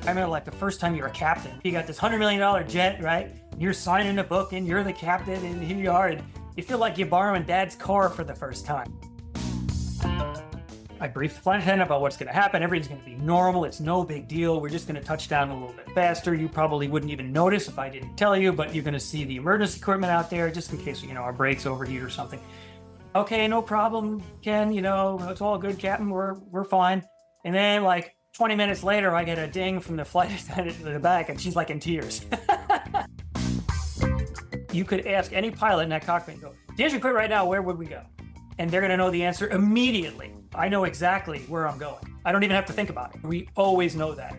I remember like the first time you're a captain, you got this $100 million jet, right? You're signing a book and you're the captain and here you are and you feel like you're borrowing dad's car for the first time. I briefed the flight attendant about what's going to happen. Everything's going to be normal. It's no big deal. We're just going to touch down a little bit faster. You probably wouldn't even notice if I didn't tell you, but you're going to see the emergency equipment out there just in case, our brakes overheat or something. Okay, no problem, Ken. It's all good, Captain. We're fine. And then like 20 minutes later, I get a ding from the flight attendant in the back, and she's like in tears. You could ask any pilot in that cockpit and go, "The engine quit right now, where would we go?" And they're going to know the answer immediately. I know exactly where I'm going. I don't even have to think about it. We always know that.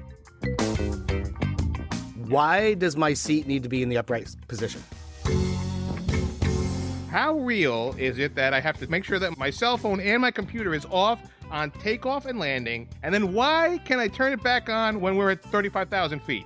Why does my seat need to be in the upright position? How real is it that I have to make sure that my cell phone and my computer is off on takeoff and landing? And then why can I turn it back on when we're at 35,000 feet?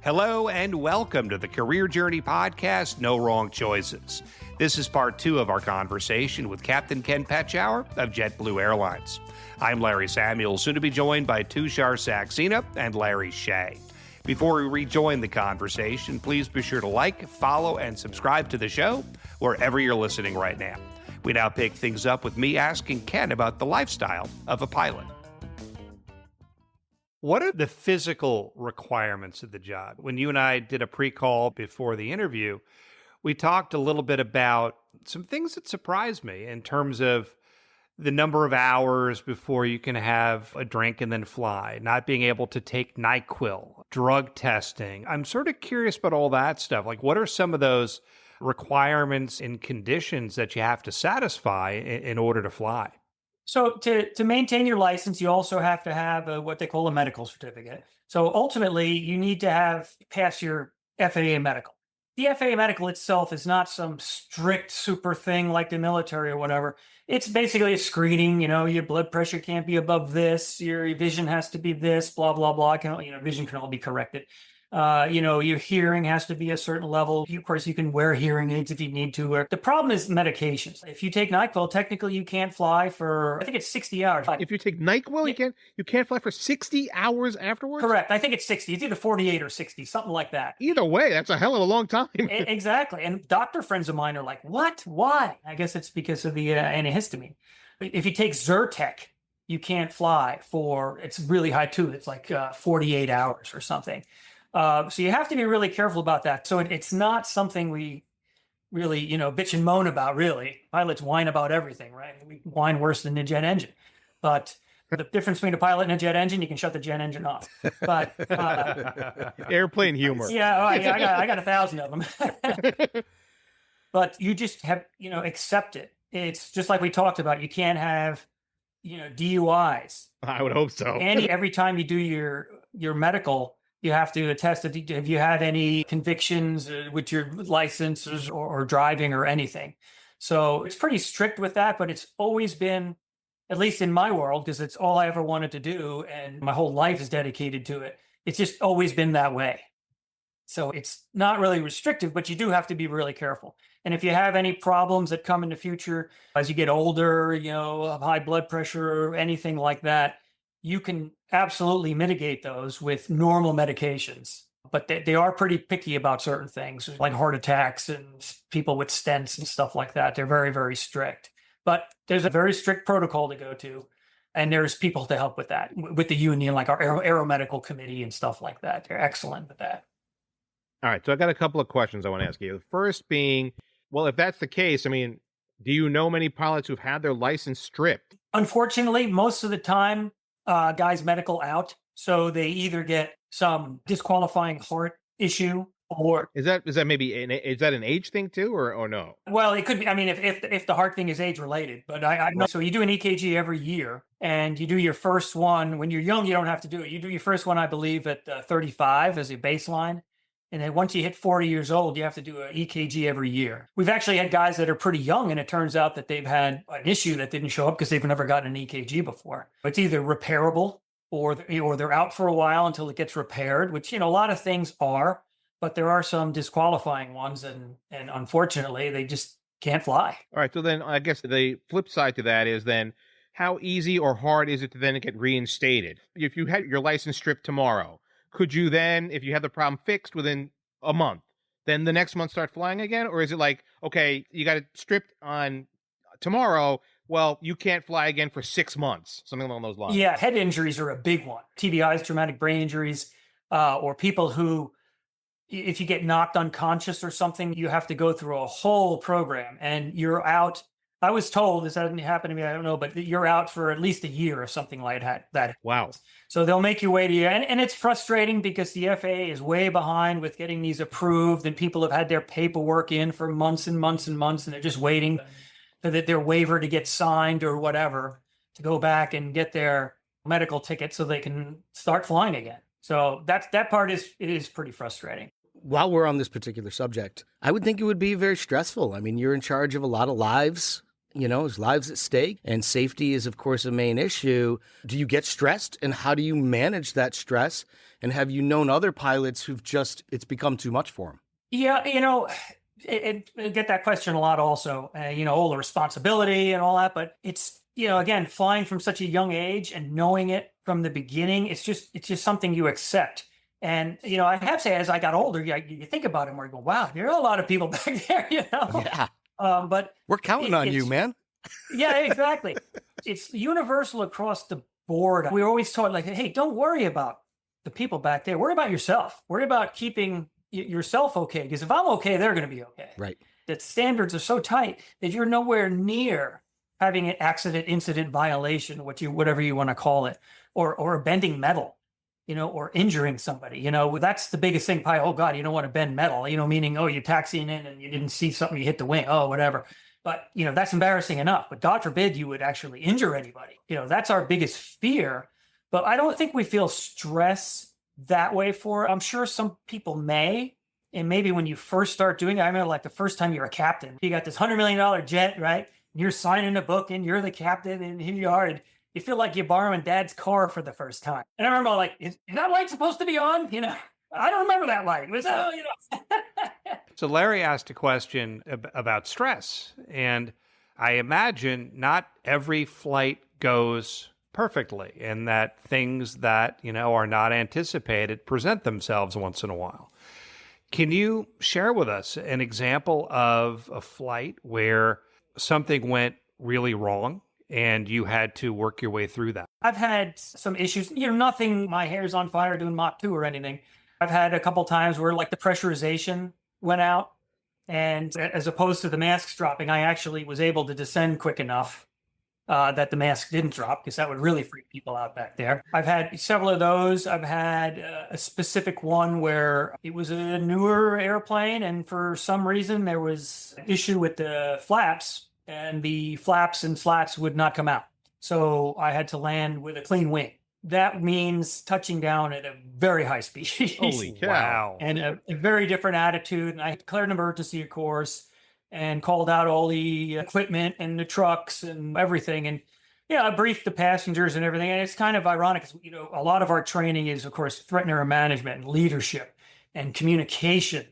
Hello and welcome to the Career Journey Podcast, No Wrong Choices. This is part 2 of our conversation with Captain Ken Petschauer of JetBlue Airlines. I'm Larry Samuels, soon to be joined by Tushar Saxena and Larry Shea. Before we rejoin the conversation, please be sure to like, follow, and subscribe to the show wherever you're listening right now. We now pick things up with me asking Ken about the lifestyle of a pilot. What are the physical requirements of the job? When you and I did a pre-call before the interview, we talked a little bit about some things that surprised me in terms of the number of hours before you can have a drink and then fly, not being able to take NyQuil, drug testing. I'm sort of curious about all that stuff. Like, what are some of those requirements and conditions that you have to satisfy in order to fly? So to maintain your license, you also have to have what they call a medical certificate. So ultimately, you need to pass your FAA medical. The FAA medical itself is not some strict super thing like the military or whatever. It's basically a screening. Your blood pressure can't be above this. Your vision has to be this, blah, blah, blah. Vision can all be corrected. Your hearing has to be a certain level. Of course, you can wear hearing aids if you need to. The problem is medications. If you take NyQuil, technically you can't fly for, I think it's 60 hours. If you take NyQuil, you can't fly for 60 hours afterwards? Correct. I think it's 60. It's either 48 or 60, something like that. Either way, that's a hell of a long time. Exactly. And doctor friends of mine are like, what? Why? I guess it's because of the antihistamine. If you take Zyrtec, you can't fly for, it's really high too. It's like 48 hours or something. So you have to be really careful about that. So it's not something we really, bitch and moan about, really. Pilots whine about everything, right? We whine worse than the jet engine. But the difference between a pilot and a jet engine, you can shut the jet engine off. But airplane humor. Yeah, I got 1,000 of them. But you just have, accept it. It's just like we talked about. You can't have, DUIs. I would hope so. And every time you do your medical, you have to attest that have you had any convictions with your licenses or driving or anything. So it's pretty strict with that, but it's always been, at least in my world, because it's all I ever wanted to do and my whole life is dedicated to it. It's just always been that way. So it's not really restrictive, but you do have to be really careful. And if you have any problems that come in the future as you get older, high blood pressure or anything like that, you can absolutely mitigate those with normal medications, but they are pretty picky about certain things, like heart attacks and people with stents and stuff like that. They're very, very strict. But there's a very strict protocol to go to, and there's people to help with that, with the union, like our aeromedical committee and stuff like that. They're excellent with that. All right, so I got a couple of questions I want to ask you. The first being, well, if that's the case, do you know many pilots who've had their license stripped? Unfortunately, most of the time, guys medical out, so they either get some disqualifying heart issue or is that maybe is that an age thing too or no? Well, it could be. If the heart thing is age related, but I know. So you do an EKG every year, and you do your first one when you're young. You don't have to do it. You do your first one, I believe, at 35 as a baseline. And then once you hit 40 years old, you have to do an EKG every year. We've actually had guys that are pretty young, and it turns out that they've had an issue that didn't show up because they've never gotten an EKG before. It's either repairable or they're out for a while until it gets repaired, which, a lot of things are, but there are some disqualifying ones, and unfortunately, they just can't fly. All right, so then I guess the flip side to that is then, how easy or hard is it to then get reinstated? If you had your license stripped tomorrow, could you then, if you have the problem fixed within a month, then the next month start flying again? Or is it like, okay, you got it stripped on tomorrow, well, you can't fly again for 6 months, something along those lines? Yeah, head injuries are a big one. TBIs, traumatic brain injuries, or people who, if you get knocked unconscious or something, you have to go through a whole program and you're out. I was told, this hasn't happened to me, I don't know, but you're out for at least a year or something like that. Wow. So they'll make you wait a year. And it's frustrating because the FAA is way behind with getting these approved, and people have had their paperwork in for months and months and months, and they're just waiting for their waiver to get signed or whatever to go back and get their medical ticket so they can start flying again. So that part is pretty frustrating. While we're on this particular subject, I would think it would be very stressful. I mean, you're in charge of a lot of lives. There's lives at stake, and safety is, of course, a main issue. Do you get stressed, and how do you manage that stress? And have you known other pilots who've it's become too much for them? Yeah, I get that question a lot also, all the responsibility and all that, but it's, again, flying from such a young age and knowing it from the beginning, it's just something you accept. And, I have to say, as I got older, you think about it more, you go, wow, there are a lot of people back there, Yeah. But we're counting on you, man. Yeah, exactly. It's universal across the board. We were always taught, like, hey, don't worry about the people back there. Worry about yourself. Worry about keeping yourself okay. Because if I'm okay, they're going to be okay. Right. That standards are so tight that you're nowhere near having an accident, incident, violation, whatever you want to call it, or bending metal, or injuring somebody. That's the biggest thing. Probably, oh God, you don't want to bend metal. Meaning, oh, you're taxiing in and you didn't see something, you hit the wing, oh, whatever. But that's embarrassing enough. But God forbid you would actually injure anybody. That's our biggest fear. But I don't think we feel stress that way for it. I'm sure some people may. And maybe when you first start doing it, I remember like the first time you're a captain, you got this $100 million jet, right? And you're signing a book and you're the captain, and here you are. And you feel like you're borrowing dad's car for the first time. And I remember like, is that light supposed to be on? I don't remember that light. It was, So Larry asked a question about stress, and I imagine not every flight goes perfectly, and that things that, are not anticipated present themselves once in a while. Can you share with us an example of a flight where something went really wrong and you had to work your way through that? I've had some issues, nothing, my hair's on fire doing Mach 2 or anything. I've had a couple times where like the pressurization went out, and as opposed to the masks dropping, I actually was able to descend quick enough that the mask didn't drop, because that would really freak people out back there. I've had several of those. I've had a specific one where it was a newer airplane, and for some reason there was an issue with the flaps, and the flaps and slats would not come out. So I had to land with a clean wing. That means touching down at a very high speed. Holy cow. Wow. And a very different attitude. And I declared an emergency, of course, and called out all the equipment and the trucks and everything. And I briefed the passengers and everything. And it's kind of ironic because, a lot of our training is, of course, threat error management and leadership and communication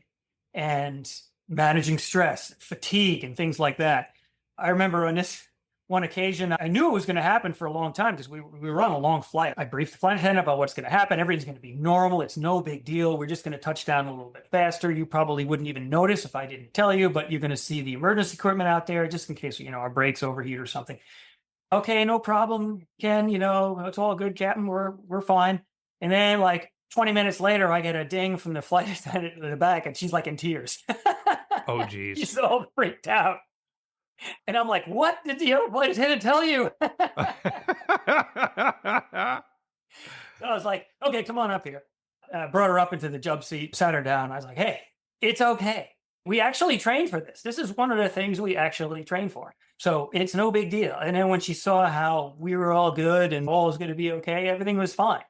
and managing stress, fatigue, and things like that. I remember on this one occasion, I knew it was going to happen for a long time because we were on a long flight. I briefed the flight attendant about what's going to happen. Everything's going to be normal. It's no big deal. We're just going to touch down a little bit faster. You probably wouldn't even notice if I didn't tell you, but you're going to see the emergency equipment out there just in case, our brakes overheat or something. Okay, no problem, Ken. It's all good, Captain. We're fine. And then like 20 minutes later, I get a ding from the flight attendant in the back, and she's like in tears. Oh, geez. She's all freaked out. And I'm like, what did the other flight attendant tell you? So I was like, okay, come on up here. Brought her up into the jump seat, sat her down. I was like, hey, it's okay. We actually trained for this. This is one of the things we actually trained for. So it's no big deal. And then when she saw how we were all good and all was going to be okay, everything was fine.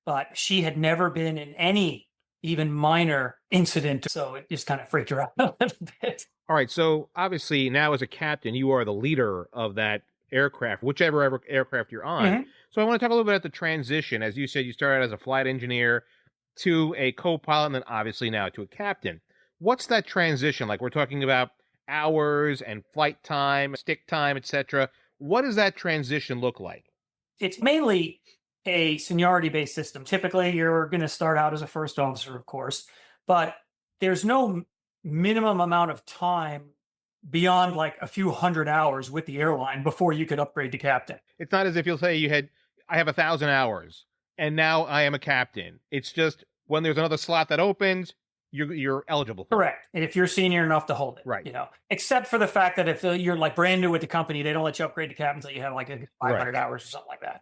But she had never been in any even minor incident. So it just kind of freaked her out a little bit. All right, so obviously now as a captain, you are the leader of that aircraft, whichever aircraft you're on. Mm-hmm. So I want to talk a little bit about the transition. As you said, you started as a flight engineer to a co-pilot, and then obviously now to a captain. What's that transition like? We're talking about hours and flight time, stick time, etc. What does that transition look like? It's mainly a seniority-based system. Typically, you're going to start out as a first officer, of course, but there's no minimum amount of time beyond like a few hundred hours with the airline before you could upgrade to captain. It's not as if you'll say I have 1,000 hours and now I am a captain. It's just when there's another slot that opens, you're eligible for it. Correct. And if you're senior enough to hold it, Right. except for the fact that if you're like brand new with the company, they don't let you upgrade to captain until you have like 500 hours or something like that.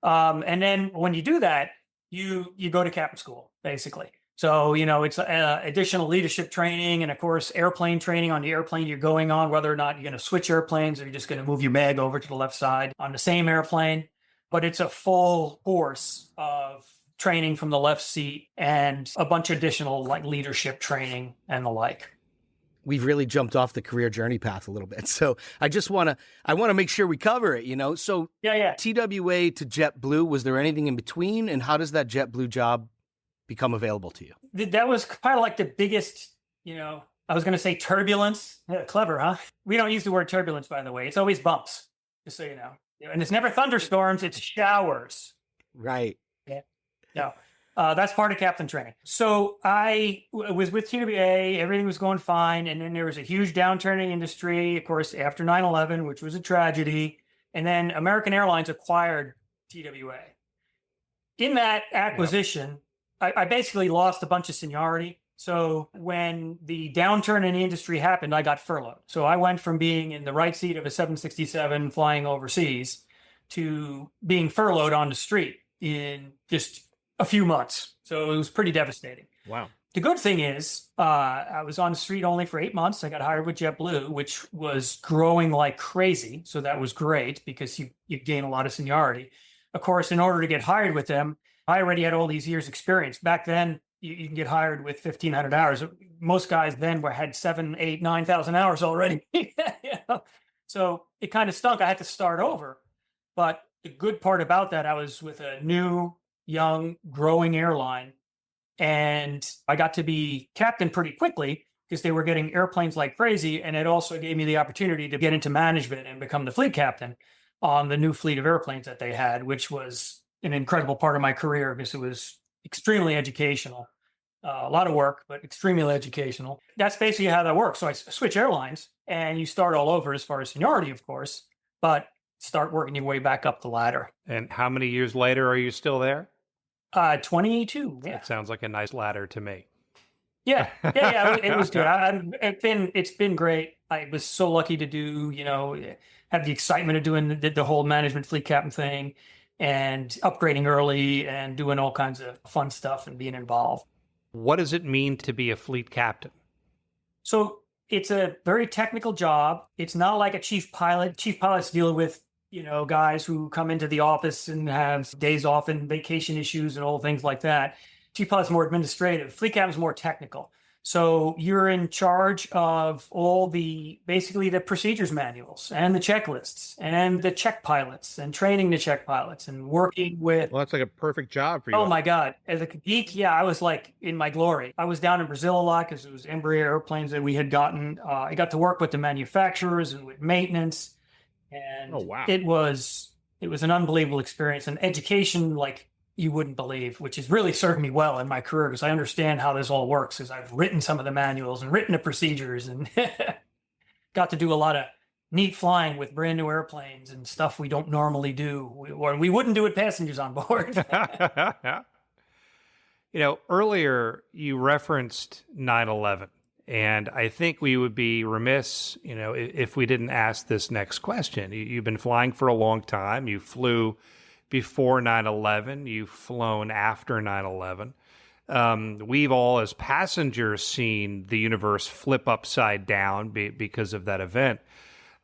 And then when you do that, you go to captain school, basically. So, it's additional leadership training and, of course, airplane training on the airplane you're going on, whether or not you're going to switch airplanes or you're just going to move your mag over to the left side on the same airplane. But it's a full course of training from the left seat and a bunch of additional like leadership training and the like. We've really jumped off the career journey path a little bit. So I want to make sure we cover it, So Yeah. TWA to JetBlue, was there anything in between? And how does that JetBlue job become available to you? That was kind of like the biggest, I was going to say turbulence. Yeah, clever, huh? We don't use the word turbulence, by the way. It's always bumps, just so you know. And it's never thunderstorms, it's showers. Right. No, that's part of captain training. So I was with TWA, everything was going fine. And then there was a huge downturn in the industry, of course, after 9/11, which was a tragedy. And then American Airlines acquired TWA. In that acquisition, I basically lost a bunch of seniority. So when the downturn in the industry happened, I got furloughed. So I went from being in the right seat of a 767 flying overseas to being furloughed on the street in just a few months. So it was pretty devastating. Wow. The good thing is I was on the street only for 8 months. I got hired with JetBlue, which was growing like crazy. So that was great because you gain a lot of seniority. Of course, in order to get hired with them, I already had all these years experience. Back then, you can get hired with 1,500 hours. Most guys then had 7, 8, 9,000 hours already. So it kind of stunk. I had to start over. But the good part about that, I was with a new, young, growing airline. And I got to be captain pretty quickly because they were getting airplanes like crazy. And it also gave me the opportunity to get into management and become the fleet captain on the new fleet of airplanes that they had, which was an incredible part of my career because it was extremely educational. A lot of work, but extremely educational. That's basically how that works. So I switch airlines and you start all over as far as seniority, of course, but start working your way back up the ladder. And how many years later are you still there? 22. Yeah. That sounds like a nice ladder to me. Yeah. It was good. It's been great. I was so lucky to do, have the excitement of doing the whole management fleet captain thing and upgrading early and doing all kinds of fun stuff and being involved. What does it mean to be a fleet captain? So it's a very technical job. It's not like a chief pilot. Chief pilots deal with, guys who come into the office and have days off and vacation issues and all things like that. Chief pilot's more administrative. Fleet captain's more technical. So you're in charge of basically the procedures manuals and the checklists and the check pilots and training the check pilots and working with. Well, that's like a perfect job for you. Oh my God. As a geek, yeah, I was like in my glory. I was down in Brazil a lot because it was Embraer airplanes that we had gotten. I got to work with the manufacturers and with maintenance. And Oh, wow. it was an unbelievable experience and education like you wouldn't believe, which has really served me well in my career because I understand how this all works because I've written some of the manuals and written the procedures and got to do a lot of neat flying with brand new airplanes and stuff we don't normally do or we wouldn't do with passengers on board. Earlier you referenced 9/11, and I think we would be remiss, if we didn't ask this next question. You've been flying for a long time. You flew before 9/11, you've flown after 9/11. We've all, as passengers, seen the universe flip upside down because of that event.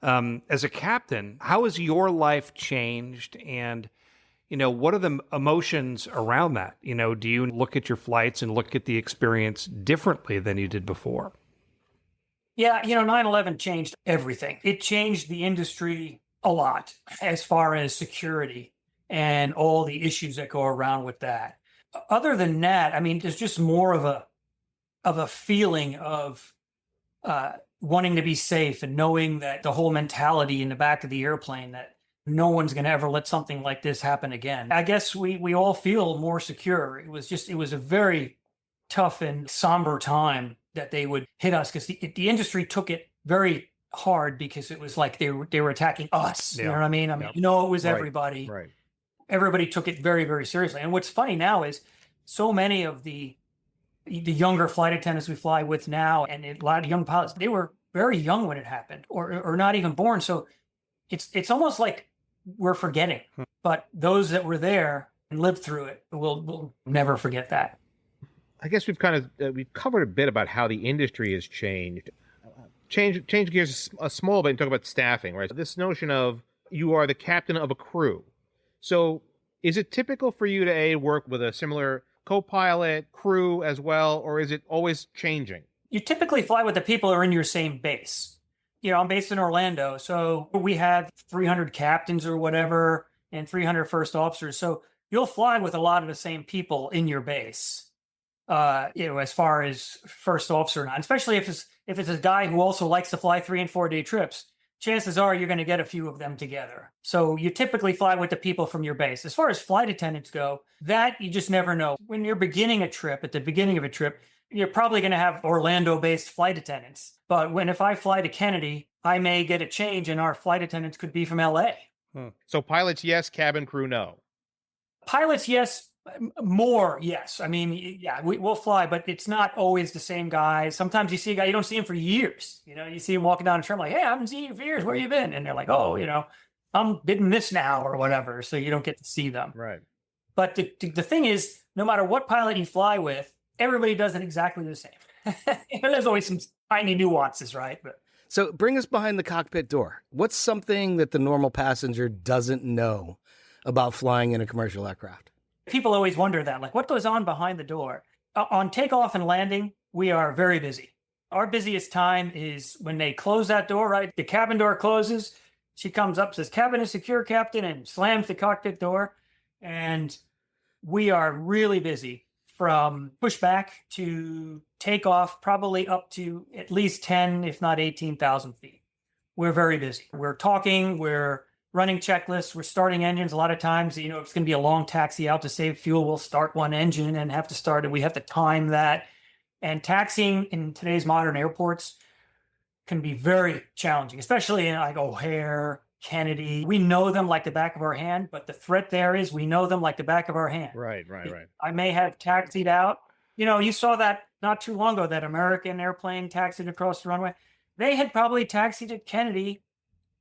As a captain, how has your life changed? And, what are the emotions around that? Do you look at your flights and look at the experience differently than you did before? Yeah, 9/11 changed everything. It changed the industry a lot as far as security and all the issues that go around with that. Other than that, I mean, there's just more of a feeling of wanting to be safe and knowing that the whole mentality in the back of the airplane that no one's going to ever let something like this happen again. I guess we all feel more secure. It was a very tough and somber time that they would hit us, because the industry took it very hard, because it was like they were attacking us. You know what I mean? Yep. It was Right. everybody. Right. Everybody took it very, very seriously. And what's funny now is so many of the younger flight attendants we fly with now, and a lot of young pilots, they were very young when it happened, or not even born. So it's almost like we're forgetting. But those that were there and lived through it will never forget that. I guess we've kind of we've covered a bit about how the industry has changed. Change gears a small bit and talk about staffing, right? This notion of you are the captain of a crew. So is it typical for you to work with a similar co-pilot crew as well, or is it always changing? You typically fly with the people who are in your same base. I'm based in Orlando, so we have 300 captains or whatever and 300 first officers. So you'll fly with a lot of the same people in your base, as far as first officer, not, especially if it's a guy who also likes to fly 3 and 4 day trips. Chances are you're going to get a few of them together. So you typically fly with the people from your base. As far as flight attendants go, that you just never know. When you're beginning a trip, at the beginning of a trip, you're probably going to have Orlando-based flight attendants. But if I fly to Kennedy, I may get a change, and our flight attendants could be from LA. So pilots, yes. Cabin crew, no. Pilots, yes. More, yes. I mean, yeah, we'll fly, but it's not always the same guys. Sometimes you see a guy, you don't see him for years. You see him walking down the tram like, hey, I haven't seen you for years. Where you been? And they're like, oh, I'm bidding this now or whatever. So you don't get to see them. Right. But the thing is, no matter what pilot you fly with, everybody does it exactly the same. There's always some tiny nuances, right? But So bring us behind the cockpit door. What's something that the normal passenger doesn't know about flying in a commercial aircraft? people always wonder that, like, what goes on behind the door? On takeoff and landing, we are very busy. Our busiest time is when they close that door, right? The cabin door closes. She comes up, says, cabin is secure, captain, and slams the cockpit door. And we are really busy from pushback to takeoff, probably up to at least 10, if not 18,000 feet. We're very busy. We're talking, we're running checklists, we're starting engines. A lot of times, if it's going to be a long taxi out to save fuel, we'll start one engine and have to start it. We have to time that. And taxiing in today's modern airports can be very challenging, especially in like O'Hare, Kennedy. We know them like the back of our hand, but the threat there is we know them like the back of our hand. Right. I may have taxied out. You saw that not too long ago, that American airplane taxied across the runway. They had probably taxied at Kennedy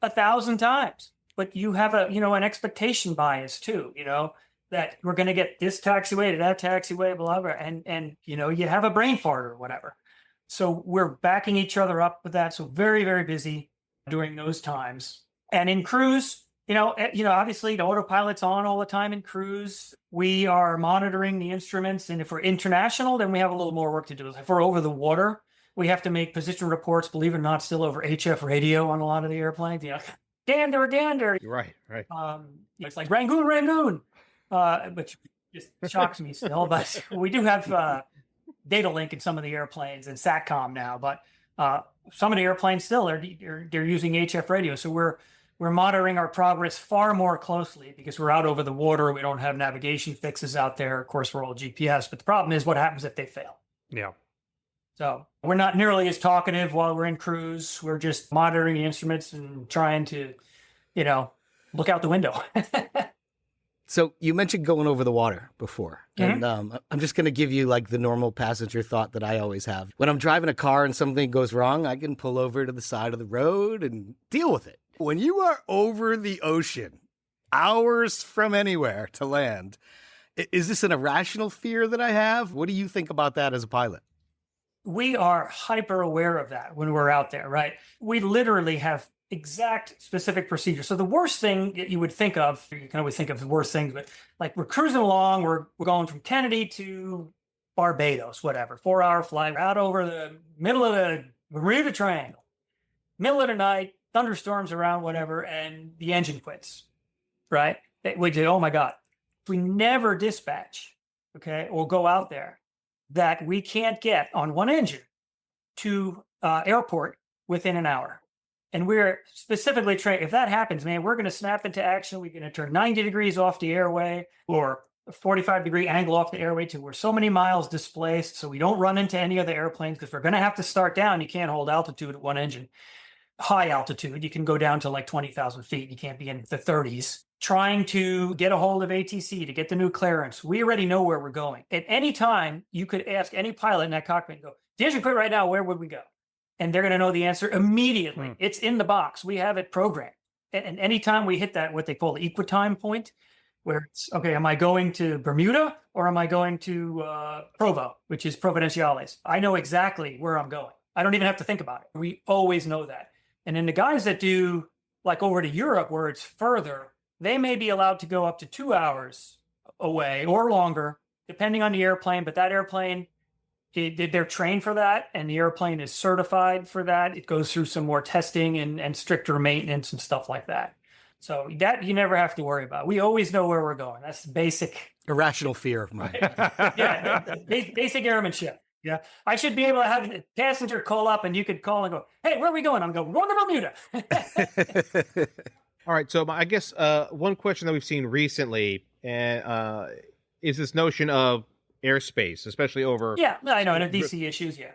1,000 times, but you have an expectation bias too, that we're going to get this taxiway to that taxiway, blah, blah, and you have a brain fart or whatever. So we're backing each other up with that. So very, very busy during those times. And in cruise, obviously the autopilot's on all the time in cruise. We are monitoring the instruments. And if we're international, then we have a little more work to do. If we're over the water, we have to make position reports, believe it or not, still over HF radio on a lot of the airplanes. Gander. Right. It's like Rangoon. Which just shocks me still. But we do have data link in some of the airplanes and SATCOM now. But some of the airplanes still they're using HF radio. So we're monitoring our progress far more closely because we're out over the water. We don't have navigation fixes out there. Of course, we're all GPS. But the problem is what happens if they fail. Yeah. So we're not nearly as talkative while we're in cruise. We're just monitoring the instruments and trying to, look out the window. So you mentioned going over the water before, and I'm just going to give you like the normal passenger thought that I always have. When I'm driving a car and something goes wrong, I can pull over to the side of the road and deal with it. When you are over the ocean, hours from anywhere to land, is this an irrational fear that I have? What do you think about that as a pilot? We are hyper aware of that when we're out there, right? We literally have exact specific procedures. So the worst thing that you would think of, you can always think of the worst things, but like we're cruising along, we're going from Kennedy to Barbados, whatever, 4-hour flight out over the middle of the Bermuda Triangle, middle of the night, thunderstorms around, whatever, and the engine quits, right? We say, oh my God, we never dispatch, okay, or go out there that we can't get on one engine to airport within an hour. And we're specifically trained. If that happens, man, we're going to snap into action. We're going to turn 90 degrees off the airway or a 45-degree angle off the airway to we're so many miles displaced so we don't run into any other airplanes because we're going to have to start down. You can't hold altitude at one engine. High altitude, you can go down to like 20,000 feet. You can't be in the 30s. Trying to get a hold of ATC to get the new clearance. We already know where we're going. At any time, you could ask any pilot in that cockpit and go, the engine quit right now, where would we go? And they're going to know the answer immediately. It's in the box. We have it programmed. And anytime we hit that, what they call the equitime point, where it's, okay, am I going to Bermuda or am I going to Provo, which is Providenciales? I know exactly where I'm going. I don't even have to think about it. We always know that. And then the guys that do like over to Europe where it's further, they may be allowed to go up to 2 hours away or longer, depending on the airplane. But that airplane, they're trained for that, and the airplane is certified for that. It goes through some more testing and stricter maintenance and stuff like that. So that you never have to worry about. We always know where we're going. That's basic. Irrational fear of mine. Yeah, basic airmanship. Yeah, I should be able to have a passenger call up, and you could call and go, "Hey, where are we going?" I'm going, "We're going to Bermuda." All right. So I guess one question that we've seen recently is this notion of airspace, especially over. Yeah, I know. And DC issues, yeah.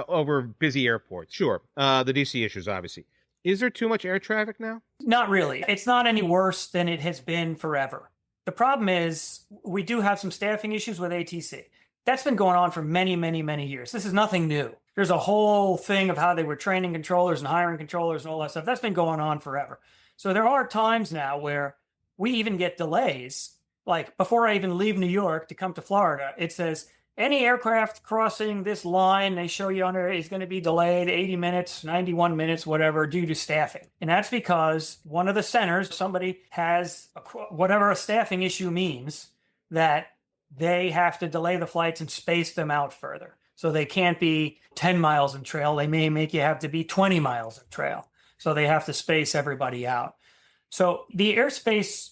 Over busy airports. Sure. The DC issues, obviously. Is there too much air traffic now? Not really. It's not any worse than it has been forever. The problem is we do have some staffing issues with ATC. That's been going on for many, many, many years. This is nothing new. There's a whole thing of how they were training controllers and hiring controllers and all that stuff. That's been going on forever. So there are times now where we even get delays. Like before I even leave New York to come to Florida, it says any aircraft crossing this line, they show you on there, is going to be delayed 80 minutes, 91 minutes, whatever, due to staffing. And that's because one of the centers, somebody has whatever a staffing issue means, that they have to delay the flights and space them out further. So they can't be 10 miles in trail. They may make you have to be 20 miles in trail. So they have to space everybody out. So the airspace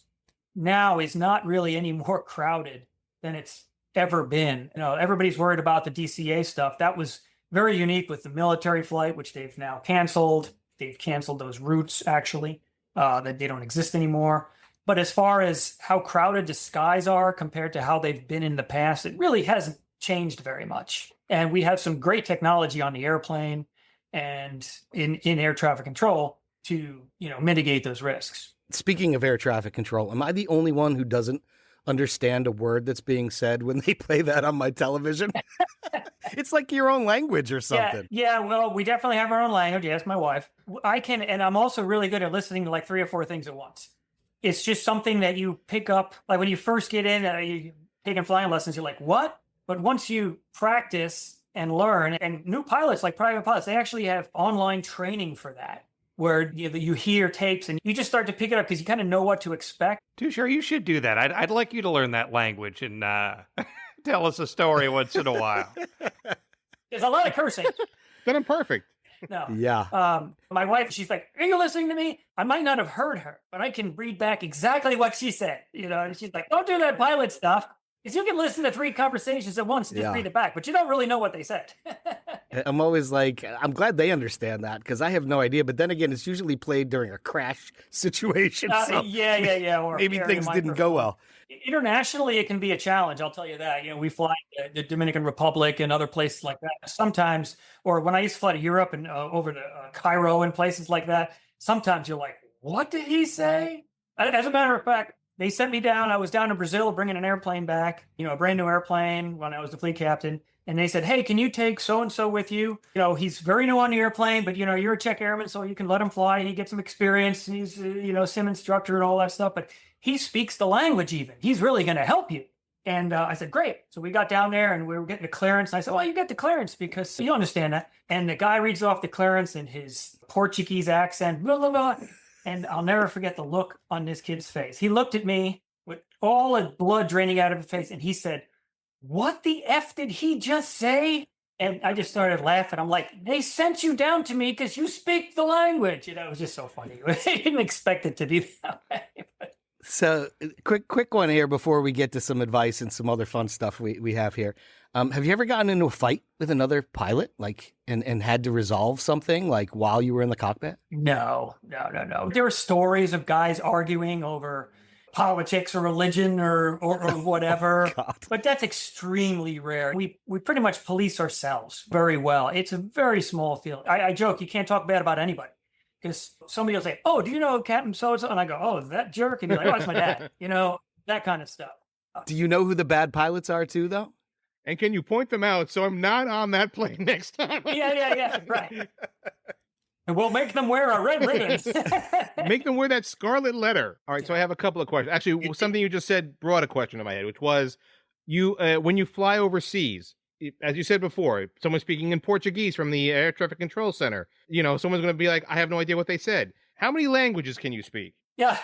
now is not really any more crowded than it's ever been. You know, everybody's worried about the DCA stuff. That was very unique with the military flight, which they've now canceled. They've canceled those routes, actually, that they don't exist anymore. But as far as how crowded the skies are compared to how they've been in the past, it really hasn't changed very much. And we have some great technology on the airplane and in air traffic control to, mitigate those risks. Speaking of air traffic control, am I the only one who doesn't understand a word that's being said when they play that on my television? It's like your own language or something. Yeah, well, we definitely have our own language. Yes, my wife. I can, and I'm also really good at listening to like 3 or 4 things at once. It's just something that you pick up, like when you first get in, you taking flying lessons, you're like, what? But once you practice and learn, and new pilots, like private pilots, they actually have online training for that, where you hear tapes and you just start to pick it up because you kind of know what to expect. Tushar, you should do that. I'd like you to learn that language and tell us a story once in a while. There's a lot of cursing. Then I'm perfect. No. Yeah. My wife, she's like, are you listening to me? I might not have heard her, but I can read back exactly what she said. And she's like, don't do that pilot stuff. Because you can listen to 3 conversations at once and just read it back, but you don't really know what they said. I'm always like, I'm glad they understand that because I have no idea. But then again, it's usually played during a crash situation. So Yeah. Or maybe things didn't go well. Internationally, it can be a challenge. I'll tell you that. We fly to the Dominican Republic and other places like that. Sometimes, or when I used to fly to Europe and over to Cairo and places like that, sometimes you're like, what did he say? As a matter of fact, they sent me down. I was down in Brazil bringing an airplane back, a brand new airplane when I was the fleet captain. And they said, hey, can you take so-and-so with you? He's very new on the airplane, but, you're a Czech airman, so you can let him fly. He gets some experience. And he's, sim instructor and all that stuff. But he speaks the language even. He's really going to help you. And I said, great. So we got down there and we were getting the clearance. And I said, well, you get the clearance because you understand that. And the guy reads off the clearance in his Portuguese accent, blah, blah, blah. And I'll never forget the look on this kid's face. He looked at me with all the blood draining out of his face. And he said, what the F did he just say? And I just started laughing. I'm like, they sent you down to me because you speak the language. It was just so funny. I didn't expect it to be that way. So, quick one here before we get to some advice and some other fun stuff we have here. Have you ever gotten into a fight with another pilot, like, and had to resolve something like while you were in the cockpit? No. There are stories of guys arguing over politics or religion or whatever, God. but that's extremely rare. We pretty much police ourselves very well. It's a very small field. I joke, you can't talk bad about anybody because somebody will say, "Oh, do you know Captain so-and-so?" And I go, "Oh, that jerk," and be like, "Oh, it's my dad," that kind of stuff. Do you know who the bad pilots are too, though? And can you point them out so I'm not on that plane next time? Yeah, right. And we'll make them wear our red ribbons. Make them wear that scarlet letter. All right, so I have a couple of questions. Actually, something you just said brought a question to my head, which was you when you fly overseas, as you said before, someone speaking in Portuguese from the air traffic control center, someone's going to be like, I have no idea what they said. How many languages can you speak? Yeah,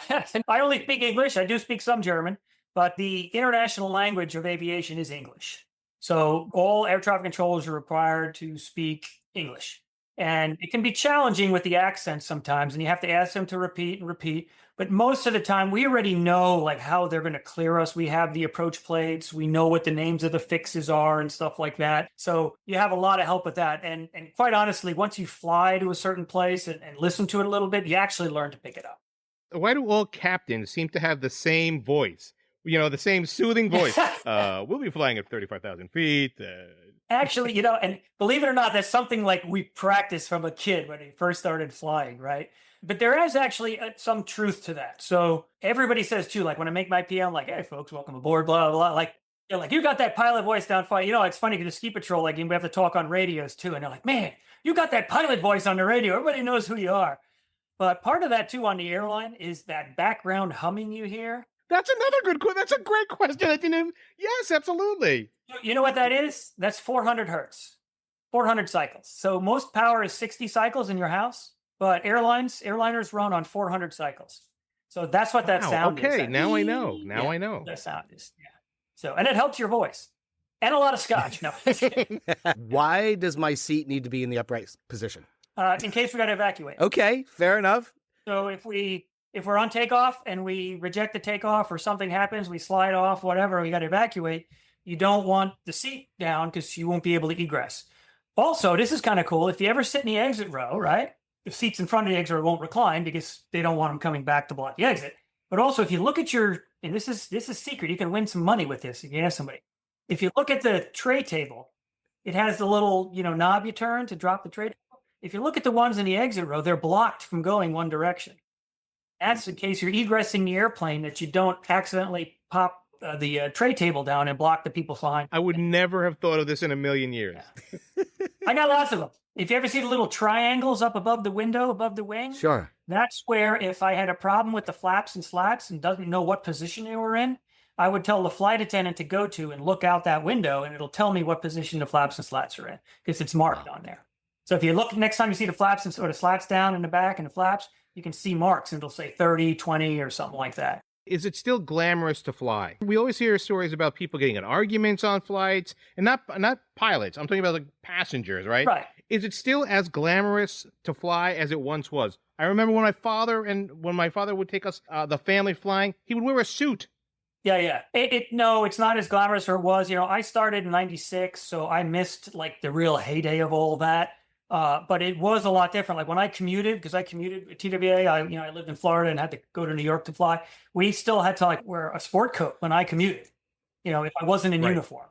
I only speak English. I do speak some German, but the international language of aviation is English. So all air traffic controllers are required to speak English. And it can be challenging with the accent sometimes, and you have to ask them to repeat and repeat. But most of the time, we already know like how they're going to clear us. We have the approach plates. We know what the names of the fixes are and stuff like that. So you have a lot of help with that. And quite honestly, once you fly to a certain place and listen to it a little bit, you actually learn to pick it up. Why do all captains seem to have the same voice? The same soothing voice. We'll be flying at 35,000 feet. Actually, and believe it or not, that's something like we practiced from a kid when he first started flying, right? But there is actually some truth to that. So everybody says too, like when I make my PM, like, "Hey folks, welcome aboard, blah, blah, blah." Like, they're like, "You got that pilot voice down fine." It's funny because the ski patrol, like, we have to talk on radios too. And they're like, "Man, you got that pilot voice on the radio. Everybody knows who you are." But part of that too on the airline is that background humming you hear. That's another good question. That's a great question. I didn't. Yes, absolutely. You know what that is? That's 400 hertz, 400 cycles. So most power is 60 cycles in your house, but airliners run on 400 cycles. So that's what that sound is. Okay, now I know. Now I know. That sound is, yeah. So, and it helps your voice. And a lot of scotch. No. Why does my seat need to be in the upright position? In case we got to evacuate. Okay, fair enough. So if we're on takeoff and we reject the takeoff or something happens, we slide off, whatever, we got to evacuate. You don't want the seat down because you won't be able to egress. Also, this is kind of cool. If you ever sit in the exit row, right? The seats in front of the exit row won't recline because they don't want them coming back to block the exit. But also, if you look at and this is secret, you can win some money with this if you ask somebody. If you look at the tray table, it has the little knob you turn to drop the tray table. If you look at the ones in the exit row, they're blocked from going one direction. That's in case you're egressing the airplane that you don't accidentally pop the tray table down and block the people flying. I would never have thought of this in a million years. Yeah. I got lots of them. If you ever see the little triangles up above the window, above the wing, Sure. That's where if I had a problem with the flaps and slats and doesn't know what position they were in, I would tell the flight attendant to go to and look out that window, and it'll tell me what position the flaps and slats are in because it's marked on there. So if you look next time you see the flaps and sort of slats down in the back and the flaps, you can see marks and it'll say 30, 20 or something like that. Is it still glamorous to fly? We always hear stories about people getting in arguments on flights, and not pilots. I'm talking about like passengers, right? Right. Is it still as glamorous to fly as it once was? I remember when my father would take us, the family flying, he would wear a suit. Yeah. No, it's not as glamorous as it was. I started in 96, so I missed like the real heyday of all that. But it was a lot different. Like when I commuted, because I commuted with TWA, I lived in Florida and had to go to New York to fly. We still had to like wear a sport coat when I commuted, if I wasn't in uniform.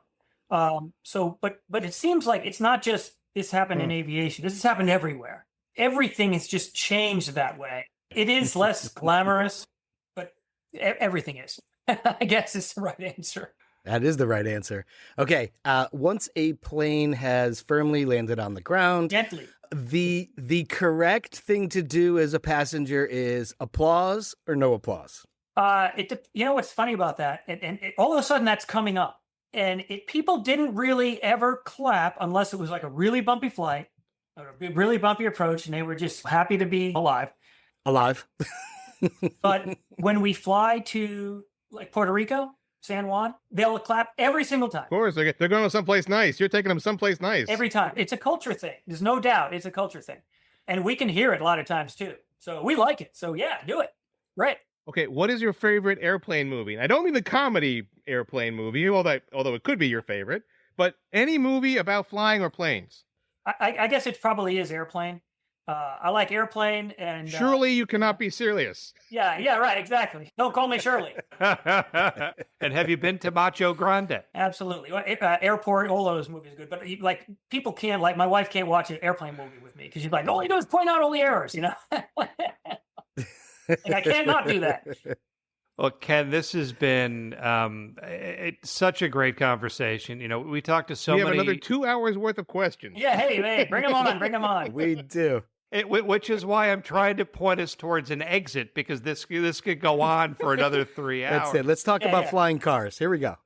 But it seems like it's not just this happened in aviation. This has happened everywhere. Everything has just changed that way. It is less glamorous, but everything is. I guess is the right answer. That is the right answer. Okay. Once a plane has firmly landed on the ground, Gently. the correct thing to do as a passenger is applause or no applause. What's funny about that, and all of a sudden that's coming up, and people didn't really ever clap unless it was like a really bumpy flight or a really bumpy approach, and they were just happy to be alive. But when we fly to like Puerto Rico, San Juan, they'll clap every single time. Of course, they're going to someplace nice. You're taking them someplace nice. Every time. It's a culture thing. There's no doubt it's a culture thing. And we can hear it a lot of times too. So we like it. So yeah, do it. Right. Okay, what is your favorite airplane movie? And I don't mean the comedy airplane movie, although it could be your favorite, but any movie about flying or planes. I guess it probably is Airplane. I like Airplane, and Surely you cannot be serious. yeah, right, exactly. Don't call me Shirley. And have you been to Macho Grande? Absolutely. Well, Airport, all those movies are good, but like people can't, like my wife can't watch an airplane movie with me because she's like, all you do is point out all the errors, Like I can't not do that. Well, Ken, this has been such a great conversation. We talked to so We have many. another 2 hours worth of questions. Yeah, hey, bring them on, bring them on. We do. Which is why I'm trying to point us towards an exit, because this could go on for another 3 hours. That's it. Let's talk about flying cars. Here we go.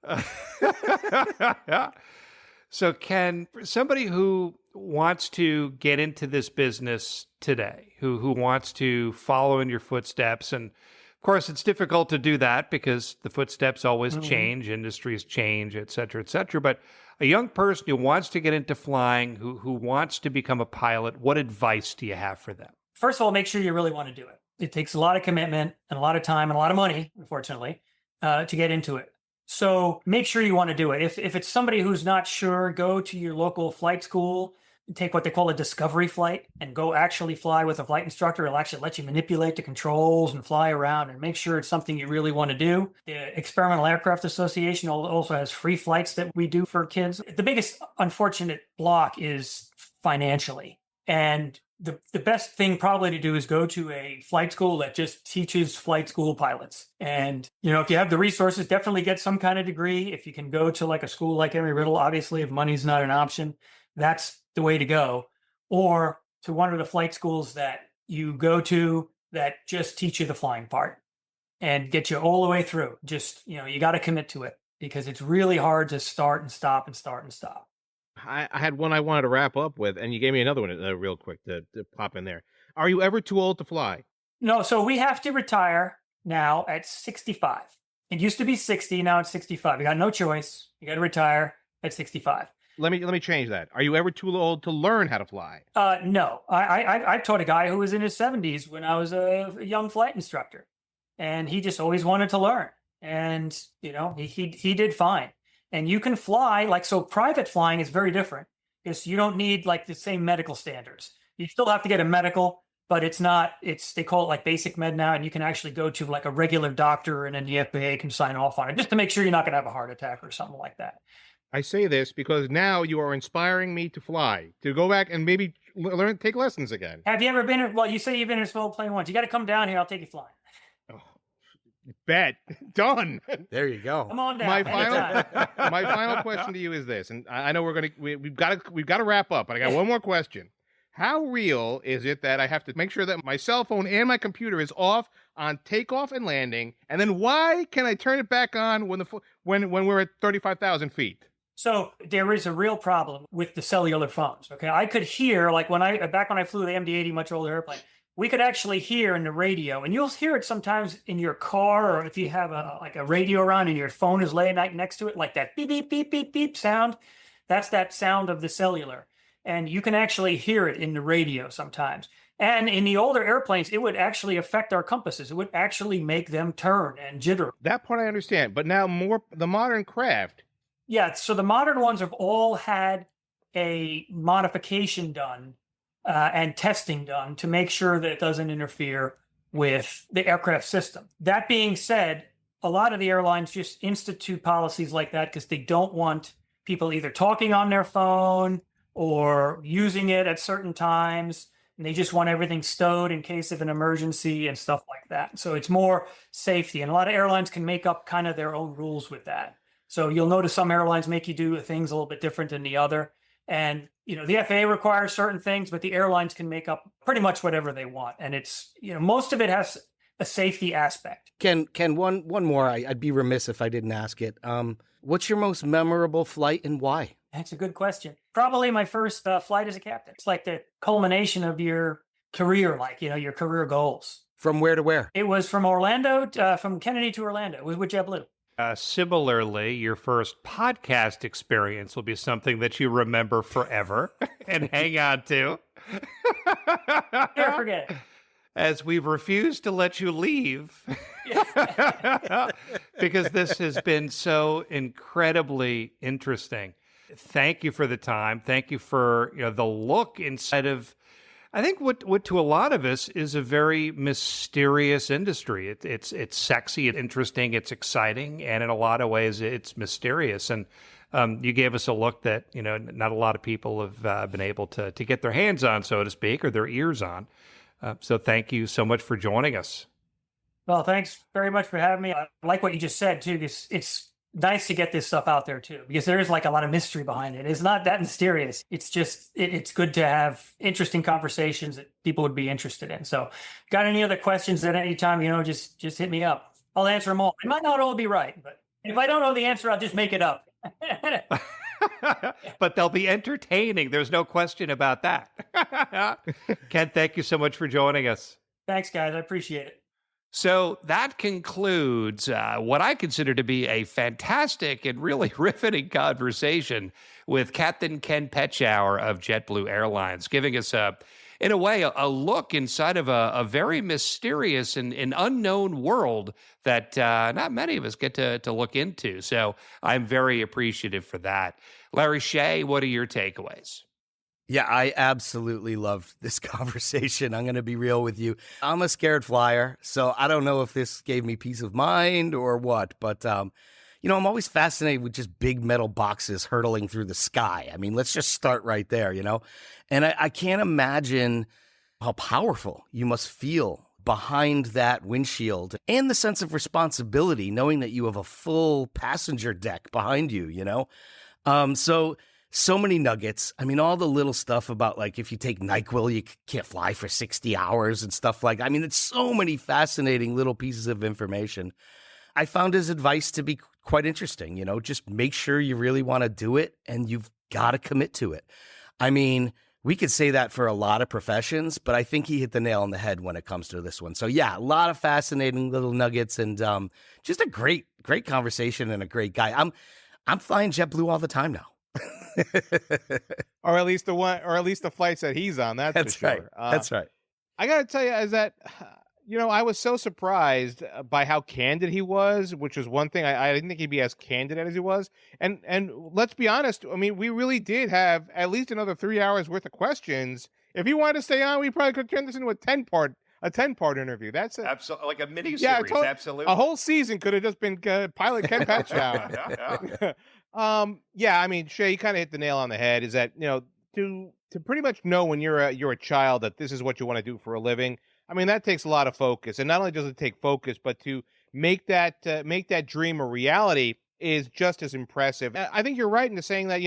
So, Ken, for somebody who wants to get into this business today, who wants to follow in your footsteps, and of course, it's difficult to do that because the footsteps always change, industries change, et cetera, et cetera. But a young person who wants to get into flying, who wants to become a pilot, what advice do you have for them? First of all, make sure you really want to do it. It takes a lot of commitment and a lot of time and a lot of money, unfortunately, to get into it. So make sure you want to do it. If it's somebody who's not sure, go to your local flight school, take what they call a discovery flight, and go actually fly with a flight instructor. It'll actually let you manipulate the controls and fly around and make sure it's something you really want to do. The Experimental Aircraft Association also has free flights that we do for kids. The biggest unfortunate block is financially. And the best thing probably to do is go to a flight school that just teaches flight school pilots. And, if you have the resources, definitely get some kind of degree. If you can go to like a school like Embry-Riddle, obviously, if money's not an option, that's the way to go. Or to one of the flight schools that you go to that just teach you the flying part and get you all the way through. Just, you got to commit to it because it's really hard to start and stop and start and stop. I had one I wanted to wrap up with, and you gave me another one real quick to pop in there. Are you ever too old to fly? No, so we have to retire now at 65. It used to be 60, now it's 65. You got no choice. You got to retire at 65. Let me change that. Are you ever too old to learn how to fly? No. I taught a guy who was in his 70s when I was a young flight instructor, and he just always wanted to learn. And, he did fine. And you can fly, so private flying is very different because you don't need the same medical standards. You still have to get a medical, but they call it basic med now. And you can actually go to a regular doctor and then the FAA can sign off on it just to make sure you're not going to have a heart attack or something like that. I say this because now you are inspiring me to fly, to go back and maybe take lessons again. Have you ever been, you say you've been in a small plane once. You got to come down here. I'll take you flying. Bet. Done. There you go. Come on down. My final question to you is this, and I know we've got to wrap up, but I got one more question. How real is it that I have to make sure that my cell phone and my computer is off on takeoff and landing, and then why can I turn it back on when we're at 35,000 feet? So there is a real problem with the cellular phones. Okay, I could hear back when I flew the MD-80, much older airplane. We could actually hear in the radio, and you'll hear it sometimes in your car, or if you have a radio around and your phone is laying next to it, like that beep, beep, beep, beep, beep sound. That's that sound of the cellular. And you can actually hear it in the radio sometimes. And in the older airplanes, it would actually affect our compasses. It would actually make them turn and jitter. That part I understand, but now the modern craft. Yeah, so the modern ones have all had a modification done and testing done to make sure that it doesn't interfere with the aircraft system. That being said, a lot of the airlines just institute policies like that because they don't want people either talking on their phone or using it at certain times. And they just want everything stowed in case of an emergency and stuff like that. So it's more safety. And a lot of airlines can make up kind of their own rules with that. So you'll notice some airlines make you do things a little bit different than the other. And, the FAA requires certain things, but the airlines can make up pretty much whatever they want. And it's, most of it has a safety aspect. Ken, one more. I'd be remiss if I didn't ask it. What's your most memorable flight and why? That's a good question. Probably my first flight as a captain. It's like the culmination of your career, your career goals. From where to where? It was from from Kennedy to Orlando with JetBlue. Similarly, your first podcast experience will be something that you remember forever and hang on to. Never forget it. as we refuse to let you leave because this has been so incredibly interesting. Thank you for the time. Thank you for the look inside of, I think what to a lot of us is a very mysterious industry. It's sexy, it's interesting, it's exciting, and in a lot of ways it's mysterious. And you gave us a look that not a lot of people have been able to get their hands on, so to speak, or their ears on. So thank you so much for joining us. Well, thanks very much for having me. I like what you just said too. It's nice to get this stuff out there too, because there is like a lot of mystery behind it. It's not that mysterious. It's just it's good to have interesting conversations that people would be interested in. So, got any other questions at any time? Just hit me up. I'll answer them all. It might not all be right, but if I don't know the answer, I'll just make it up. But they'll be entertaining. There's no question about that. Ken, thank you so much for joining us. Thanks, guys. I appreciate it. So that concludes what I consider to be a fantastic and really riveting conversation with Captain Ken Petschauer of JetBlue Airlines, giving us in a way, a look inside of a very mysterious and unknown world that not many of us get to look into. So I'm very appreciative for that. Larry Shea, what are your takeaways? Yeah, I absolutely loved this conversation. I'm going to be real with you. I'm a scared flyer, so I don't know if this gave me peace of mind or what, but I'm always fascinated with just big metal boxes hurtling through the sky. I mean, let's just start right there, And I can't imagine how powerful you must feel behind that windshield and the sense of responsibility, knowing that you have a full passenger deck behind you, So many nuggets. I mean, all the little stuff about like if you take NyQuil, you can't fly for 60 hours and stuff like that. I mean, it's so many fascinating little pieces of information. I found his advice to be quite interesting. Just make sure you really want to do it and you've got to commit to it. I mean, we could say that for a lot of professions, but I think he hit the nail on the head when it comes to this one. So yeah, a lot of fascinating little nuggets and just a great conversation and a great guy. I'm flying JetBlue all the time now. or at least the flights that he's on. That's for right. sure. That's right. I got to tell you is that, I was so surprised by how candid he was, which was one thing. I didn't think he'd be as candid as he was. And let's be honest. I mean, we really did have at least another 3 hours worth of questions. If he wanted to stay on, we probably could turn this into a 10-part interview. That's absolutely like a mini series. Yeah, Absolutely. A whole season could have just been Pilot Ken Petschauer. Yeah, I mean, Shay, you kind of hit the nail on the head. Is that to pretty much know when you're a child that this is what you want to do for a living. I mean, that takes a lot of focus, and not only does it take focus, but to make that dream a reality is just as impressive. I think you're right in saying that.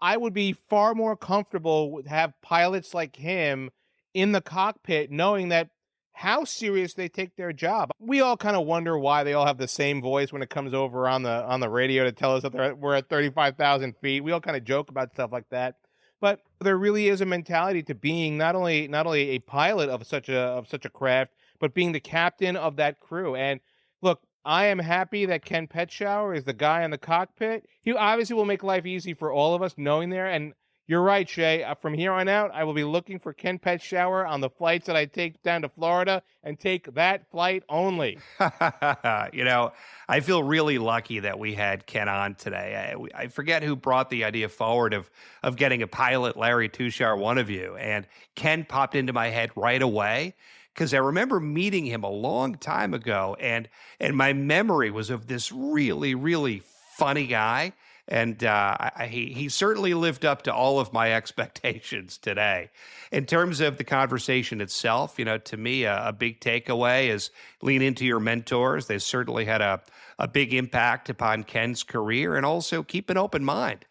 I would be far more comfortable with have pilots like him in the cockpit, knowing that how serious they take their job. We all kind of wonder why they all have the same voice when it comes over on the radio to tell us that we're at 35,000 feet. We all kind of joke about stuff like that. But there really is a mentality to being not only a pilot of such a craft, but being the captain of that crew. And look, I am happy that Ken Petschauer is the guy in the cockpit. He obviously will make life easy for all of us knowing there. And you're right, Shay. From here on out, I will be looking for Ken Petschauer on the flights that I take down to Florida and take that flight only. I feel really lucky that we had Ken on today. I forget who brought the idea forward of getting a pilot, Larry Tushar, one of you. And Ken popped into my head right away because I remember meeting him a long time ago. And my memory was of this really, really funny guy. And he certainly lived up to all of my expectations today. In terms of the conversation itself, to me, a big takeaway is lean into your mentors. They certainly had a big impact upon Ken's career, and also keep an open mind.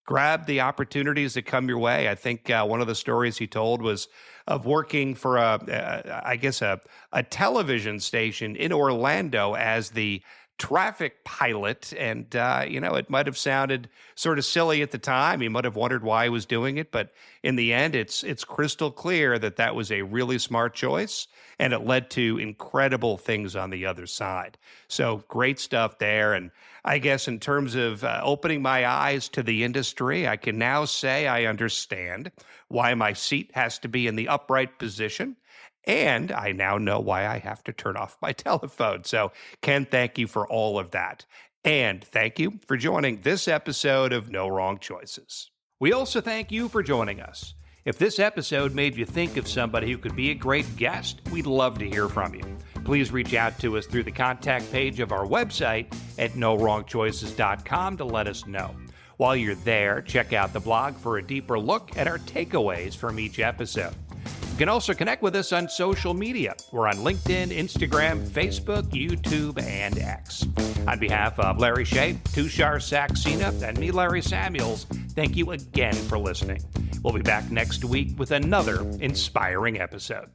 Grab the opportunities that come your way. I think one of the stories he told was of working for a television station in Orlando as the traffic pilot. And, it might have sounded sort of silly at the time. He might have wondered why he was doing it. But in the end, it's crystal clear that was a really smart choice. And it led to incredible things on the other side. So great stuff there. And I guess in terms of opening my eyes to the industry, I can now say I understand why my seat has to be in the upright position And I now know why I have to turn off my telephone. So, Ken, thank you for all of that. And thank you for joining this episode of No Wrong Choices. We also thank you for joining us. If this episode made you think of somebody who could be a great guest, we'd love to hear from you. Please reach out to us through the contact page of our website at nowrongchoices.com to let us know. While you're there, check out the blog for a deeper look at our takeaways from each episode. You can also connect with us on social media. We're on LinkedIn, Instagram, Facebook, YouTube, and X. On behalf of Larry Shea, Tushar Saxena, and me, Larry Samuels, thank you again for listening. We'll be back next week with another inspiring episode.